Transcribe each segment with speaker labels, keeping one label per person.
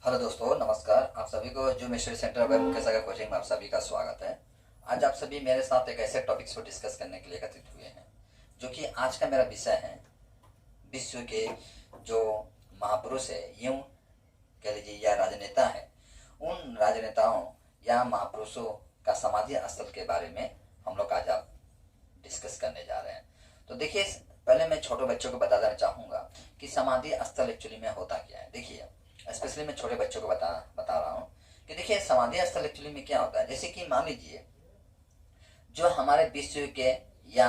Speaker 1: Hello दोस्तों, नमस्कार। आप सभी को जो मिस्ट्री सेंटर बाय मुकेश सागर कोचिंग में आप सभी का स्वागत है। आज आप सभी मेरे साथ एक ऐसे टॉपिक्स को डिस्कस करने के लिए एकत्रित हुए हैं जो कि आज का मेरा विषय है। विश्व के जो महापुरुष है, यूं कह लीजिए, या राजनेता है, उन राजनेताओं या महापुरुषों का समाधि स्थल के बारे में हम लोग आज आप डिस्कस करने जा रहे हैं। तो देखिए, पहले मैं छोटे बच्चों को बता देना चाहूँगा कि समाधि स्थल एक्चुअली में होता क्या है। देखिए, स्पेशली मैं छोटे बच्चों को बता रहा हूँ कि देखिए, समाधि स्थल एक्चुअली में क्या होता है। जैसे कि मान लीजिए, जो हमारे विश्व के या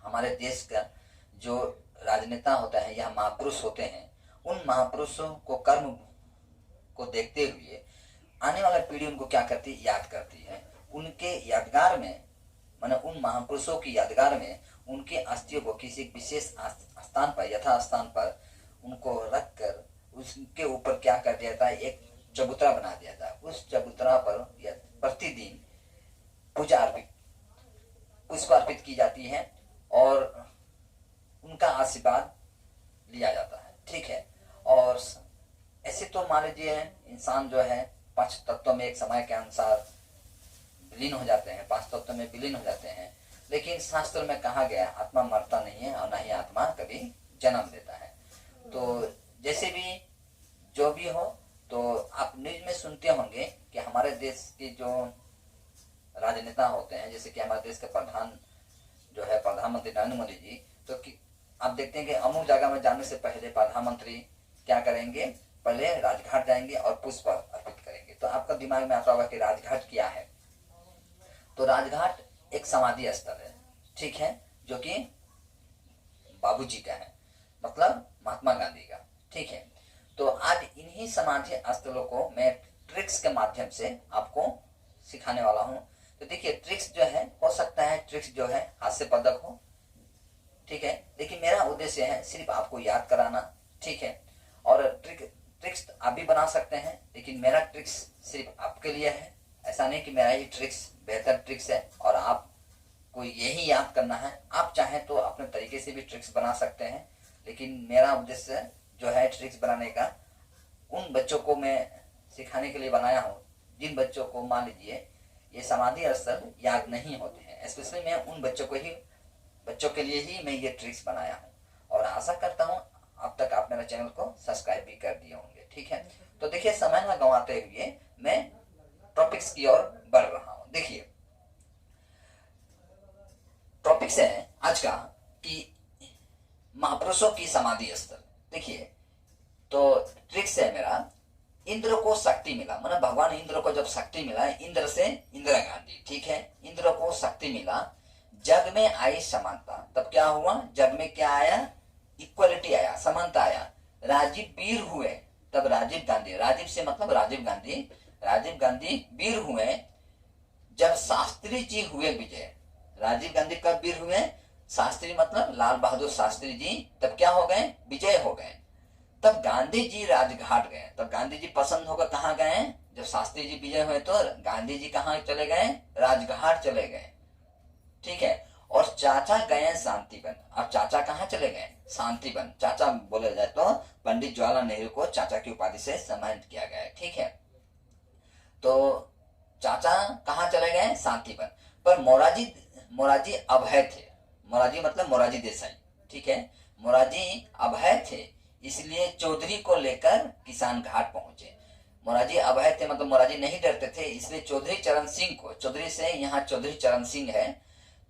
Speaker 1: हमारे देश का जो राजनेता होता है या महापुरुष होते हैं, उन महापुरुषों को कर्म को देखते हुए आने वाला पीढ़ी उनको क्या करती है, याद करती है। उनके यादगार में, माने उन महापुरुषों की यादगार में उनके अस्थियों को किसी विशेष स्थान पर, यथा स्थान पर उनको रख कर उसके ऊपर क्या कर दिया जाता है, एक चबूतरा बना दिया जाता है। उस चबूतरा पर प्रतिदिन पूजा अर्पित, पुष्प अर्पित की जाती है और उनका आशीर्वाद लिया जाता है। ठीक है। और ऐसे तो मान लीजिए, इंसान जो है पांच तत्वों में एक समय के अनुसार विलीन हो जाते हैं, पांच तत्वों में विलीन हो जाते हैं। लेकिन शास्त्र में कहा गया, आत्मा मरता नहीं है और न ही आत्मा कभी जन्म लेता है। तो जैसे भी जो भी हो, तो आप न्यूज में सुनते होंगे कि हमारे देश के जो राजनेता होते हैं, जैसे कि हमारे देश के प्रधान जो है प्रधानमंत्री नरेंद्र मोदी जी, तो आप देखते हैं कि अमुक जगह में जाने से पहले प्रधानमंत्री क्या करेंगे, पहले राजघाट जाएंगे और पुष्प अर्पित करेंगे। तो आपका दिमाग में आता होगा कि राजघाट क्या है। तो राजघाट एक समाधि स्थल है, ठीक है, जो कि बाबूजी का है, मतलब महात्मा गांधी का। ठीक है। तो आज इन्हीं समाधि स्थलों को मैं ट्रिक्स के माध्यम से आपको सिखाने वाला हूं। तो देखिए, ट्रिक्स जो है, हो सकता है ट्रिक्स जो है हास्य पदक हो, ठीक है, लेकिन मेरा उद्देश्य है सिर्फ आपको याद कराना। ठीक है। और ट्रिक्स आप भी बना सकते हैं, लेकिन मेरा ट्रिक्स सिर्फ आपके लिए है। ऐसा नहीं कि मेरा ही ट्रिक्स बेहतर ट्रिक्स है और आपको यही याद करना है। आप चाहें तो अपने तरीके से भी ट्रिक्स बना सकते हैं, लेकिन मेरा उद्देश्य जो है ट्रिक्स बनाने का, उन बच्चों को मैं सिखाने के लिए बनाया हूँ जिन बच्चों को मान लीजिए ये समाधि स्थल याद नहीं होते हैं। स्पेशली मैं उन बच्चों के लिए ही मैं ये ट्रिक्स बनाया हूँ। और आशा करता हूँ अब तक आप मेरे चैनल को सब्सक्राइब भी कर दिए होंगे। ठीक है। तो देखिए, समय न गंवाते हुए मैं टॉपिक्स की ओर बढ़ रहा हूँ। देखिए, टॉपिक्स है आज का कि महापुरुषों की समाधि स्थल। देखिए, तो ट्रिक्स है मेरा, इंद्र को शक्ति मिला, मतलब भगवान इंद्र को जब शक्ति मिला, इंद्र से इंदिरा गांधी, ठीक है, इंद्र को शक्ति मिला, जग में आई समानता। तब क्या हुआ, जग में क्या आया, इक्वलिटी आया, समानता आया। राजीव वीर हुए, तब राजीव गांधी, राजीव से मतलब राजीव गांधी वीर हुए जब शास्त्री जी हुए विजय। राजीव गांधी कब वीर हुए, शास्त्री मतलब लाल बहादुर शास्त्री जी, तब क्या हो गए, विजय हो गए। तब गांधी जी राजघाट गए। तब गांधी जी पसंद होकर कहाँ गए, जब शास्त्री जी विजय हुए तो गांधी जी कहाँ चले गए, राजघाट चले गए। ठीक है। और चाचा गए शांतिवन। अब चाचा कहाँ चले गए, शांतिवन। चाचा बोले जाए तो पंडित जवाहरलाल नेहरू को चाचा की उपाधि से सम्मानित किया गया है। ठीक है। तो चाचा कहाँ चले गए, शांतिवन। पर मोराजी अभय थे। मोराजी मतलब मोराजी देसाई, ठीक है, मोराजी अभय थे, इसलिए चौधरी को लेकर किसान घाट पहुंचे। मोराजी अभय थे मतलब मोराजी नहीं डरते थे, इसलिए चौधरी चरण सिंह को, चौधरी से यहाँ चौधरी चरण सिंह है,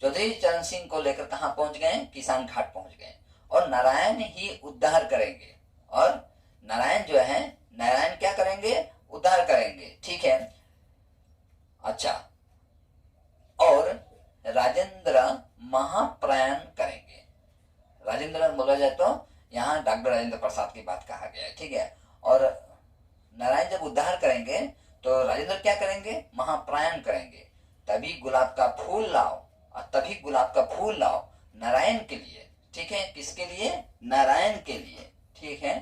Speaker 1: चौधरी चरण सिंह को लेकर कहाँ पहुंच गए, किसान घाट पहुंच गए। और नारायण ही उद्धार करेंगे। और नारायण जो है, नारायण क्या करेंगे, उद्धार करेंगे। ठीक है। अच्छा, और राजेंद्र महाप्रयाण करेंगे। राजेंद्र बोला जाए तो यहाँ डॉक्टर राजेंद्र प्रसाद की बात कहा गया है। ठीक है। और नारायण जब उद्धार करेंगे तो राजेंद्र क्या करेंगे, महाप्रयाण करेंगे। तभी गुलाब का फूल लाओ, और तभी गुलाब का फूल लाओ नारायण के लिए। ठीक है। किसके लिए, नारायण के लिए। ठीक है।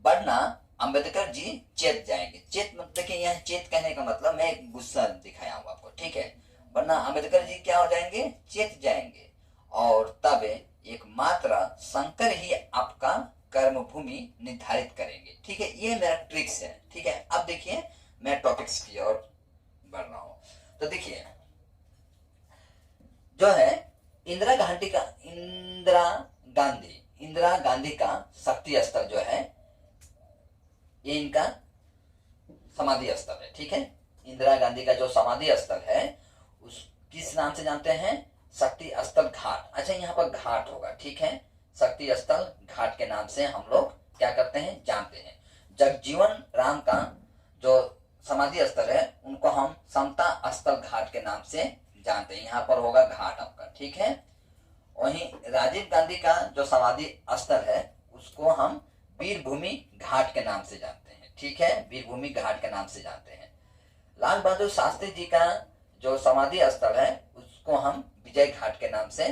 Speaker 1: वरना अंबेडकर जी चेत जाएंगे। चेत मतलब, देखिए यहाँ चेत कहने का मतलब मैं गुस्सा दिखाया हूँ आपको। ठीक है। वरना अंबेडकर जी क्या हो जाएंगे, चेत जाएंगे, और तब एकमात्र शंकर ही आपका कर्म भूमि निर्धारित करेंगे। ठीक है, ये मेरा ट्रिक्स है। ठीक है, अब देखिए मैं टॉपिक्स की ओर बढ़ रहा हूं। तो देखिए जो है इंदिरा गांधी का शक्ति स्थल जो है, ये इनका समाधि स्थल है। ठीक है, इंदिरा गांधी का जो समाधि स्थल है उस किस नाम से जानते हैं? शक्ति स्थल घाट। अच्छा, यहाँ पर घाट होगा। ठीक है, शक्ति स्थल घाट के नाम से हम लोग क्या करते हैं? जानते हैं। जगजीवन राम का जो समाधि स्थल है उनको हम समता स्थल घाट के नाम से जानते हैं। यहाँ पर होगा घाट आपका। ठीक है, वहीं राजीव गांधी का जो समाधि स्थल है उसको हम वीरभूमि घाट के नाम से जानते हैं। ठीक है, वीरभूमि घाट के नाम से जानते हैं। लाल बहादुर शास्त्री जी का जो समाधि स्थल है उसको हम विजय घाट के नाम से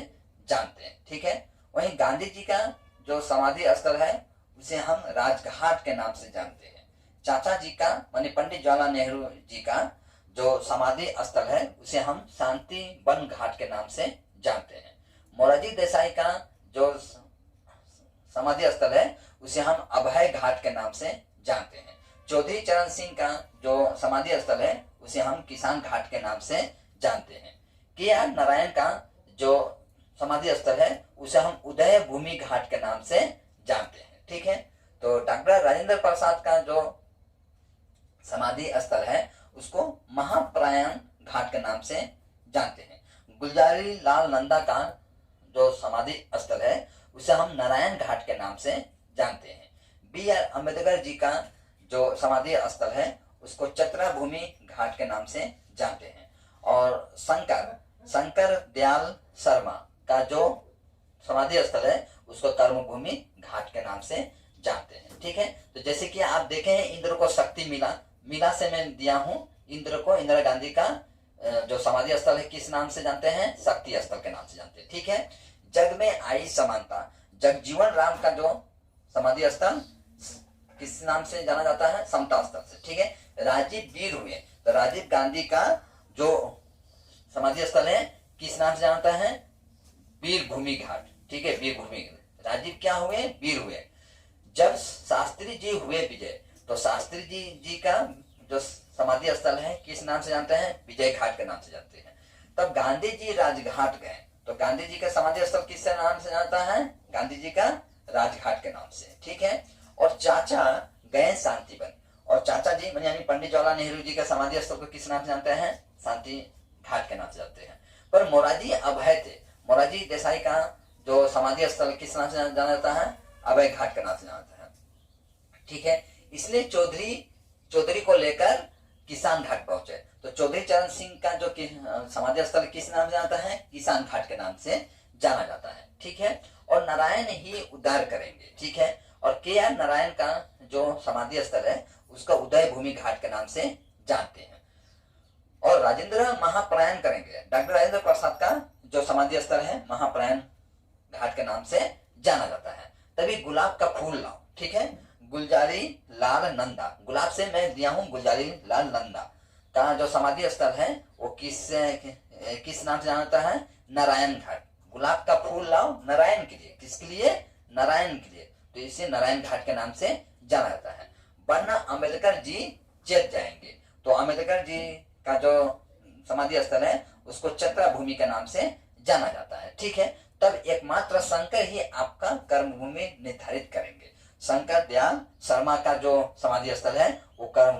Speaker 1: जानते हैं। ठीक है, वहीं गांधी जी का जो समाधि स्थल है उसे हम राजघाट के नाम से जानते हैं। चाचा जी का मानी पंडित जवाहरलाल नेहरू जी का जो समाधि स्थल है उसे हम शांति वन घाट के नाम से जानते हैं। मोरारजी देसाई का जो समाधि स्थल है उसे हम अभय घाट के नाम से जानते हैं। चौधरी चरण सिंह का जो समाधि स्थल है उसे हम किसान घाट के नाम से जानते हैं। के आर नारायण का जो समाधि स्थल है उसे हम उदय भूमि घाट के नाम से जानते हैं। ठीक है, तो डॉक्टर राजेंद्र प्रसाद का जो समाधि स्थल है उसको महाप्रयाण घाट के नाम से जानते हैं। गुलजारी लाल नंदा का जो समाधि स्थल है उसे हम नारायण घाट के नाम से जानते हैं। बी आर अम्बेडकर जी का जो समाधि स्थल है उसको चतरा भूमि घाट के नाम से जानते हैं। और शंकर दयाल शर्मा का जो समाधि स्थल है उसको कर्म भूमि घाट के नाम से जानते हैं। ठीक है, तो जैसे कि आप देखें इंद्र को शक्ति मिला से मैं दिया हूं। इंद्र को इंदिरा गांधी का जो समाधि स्थल है किस नाम से जानते हैं? शक्ति स्थल के नाम से जानते हैं। ठीक है, जग में आई समानता, जगजीवन राम का जो समाधि स्थल किस नाम से जाना जाता है? समता स्थल से। ठीक है, राजीव वीर हुए तो राजीव गांधी का जो समाधि स्थल है किस नाम से जानता है? वीर भूमि घाट। ठीक है, वीर भूमि। राजीव क्या हुए? वीर हुए। जब शास्त्री जी हुए विजय तो शास्त्री जी का जो समाधि स्थल है किस नाम से जानते हैं? विजय घाट के नाम से जानते हैं। तब गांधी जी राजघाट गए तो गांधी जी का समाधि स्थल किस नाम से जानता है? गांधी जी का राजघाट के नाम से। ठीक है, और चाचा गए शांतिवन और चाचा जी यानी पंडित जवाहरलाल नेहरू जी का समाधि स्थल को किस नाम से जानते हैं? शांति घाट के नाम से जानते हैं। पर मोरारजी अभय थे, मोरारजी देसाई का जो समाधि स्थल किस नाम से जाना जाता है? अभय घाट के नाम से जाना जाता है। ठीक है, इसलिए चौधरी को लेकर किसान घाट पहुंचे तो चौधरी चरण सिंह का जो समाधि स्थल किस नाम से जाता है? किसान घाट के नाम से जाना जाता है। ठीक है, और नारायण ही उद्धार करेंगे। ठीक है, और के आर नारायण का जो समाधि स्थल है उसका उदय भूमि घाट के नाम से जानते हैं। और राजेंद्र महाप्रयाण करेंगे, डॉक्टर राजेंद्र प्रसाद का जो समाधि स्थल है महाप्रयाण घाट के नाम से जाना जाता है। तभी गुलाब का फूल लाओ। ठीक है, गुलजारी लाल नंदा, गुलाब से मैं दिया हूं गुलजारी लाल नंदा का जो समाधि स्थल है वो किस नाम से जाना जाता है? नारायण घाट। गुलाब का फूल लाओ नारायण के लिए, किसके लिए? नारायण के लिए, तो इसे नारायण घाट के नाम से जाना जाता है। वरना अम्बेडकर जी चेत जाएंगे तो अम्बेडकर जी का जो समाधि स्थल है उसको चतरा भूमि के नाम से जाना जाता है। ठीक है, तब एकमात्र शंकर ही आपका कर्म भूमि निर्धारित करेंगे। शंकर दयाल शर्मा का जो समाधि स्थल है वो कर्म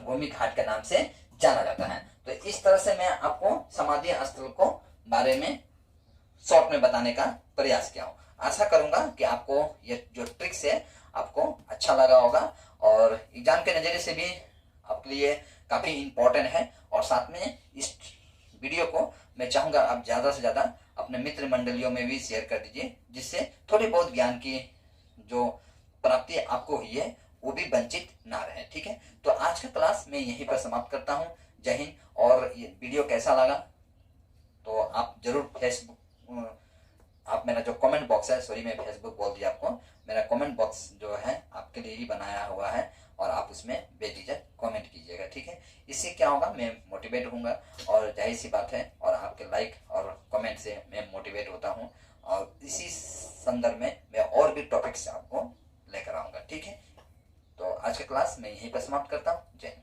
Speaker 1: भूमि घाट के नाम से जाना जाता है। तो इस तरह से मैं आपको समाधि स्थल को बारे में शॉर्ट में बताने का प्रयास किया हूँ। आशा करूंगा कि आपको ये जो ट्रिक्स है आपको अच्छा लगा होगा और एग्जाम के नजरिए से भी आपके लिए काफी इंपॉर्टेंट है। और साथ में इस वीडियो को मैं चाहूंगा आप ज्यादा से ज्यादा अपने मित्र मंडलियों में भी शेयर कर दीजिए, जिससे थोड़ी बहुत ज्ञान की जो प्राप्ति आपको हुई है वो भी वंचित ना रहे। ठीक है, तो आज का क्लास मैं यहीं पर समाप्त करता हूँ। जय हिंद। और ये वीडियो कैसा लगा तो आप जरूर आप मेरा जो कमेंट बॉक्स है, सॉरी मैं फेसबुक बोल दिया आपको, मेरा कमेंट बॉक्स जो है आपके लिए ही बनाया हुआ है और आप उसमें बेझिझक कमेंट कीजिएगा। ठीक है, इससे क्या होगा, मैं मोटिवेट होऊंगा और जाहिर सी बात है और आपके लाइक और कमेंट से मैं मोटिवेट होता हूँ और इसी संदर्भ में मैं और भी टॉपिक्स आपको लेकर आऊँगा। ठीक है, तो आज का क्लास मैं यहीं पर समाप्त करता हूँ। जय हिंद।